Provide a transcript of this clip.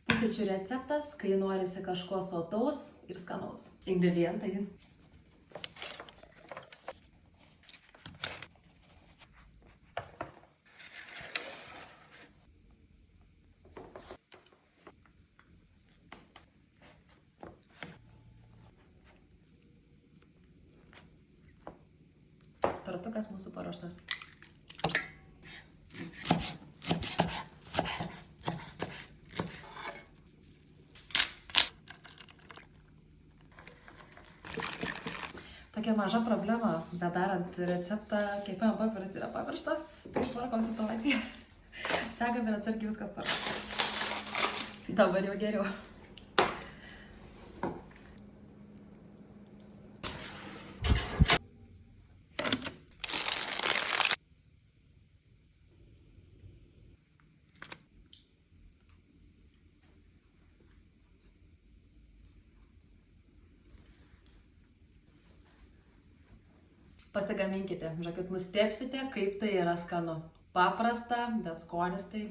Pusryčių receptas, kai norisi kažko sotaus ir skanaus. Ingredientai. Tortukas mūsų paruoštas. Tokia maža problema, bet darant receptą, kepimo popierius yra pamirštas, tai tvarkom situaciją. Sekam ir atsargiai viskas tvarko. Dabar jau geriau. Pasigaminkite, žiūrėkit, nustebsite, kaip tai yra skanu. Paprasta, bet skonis tai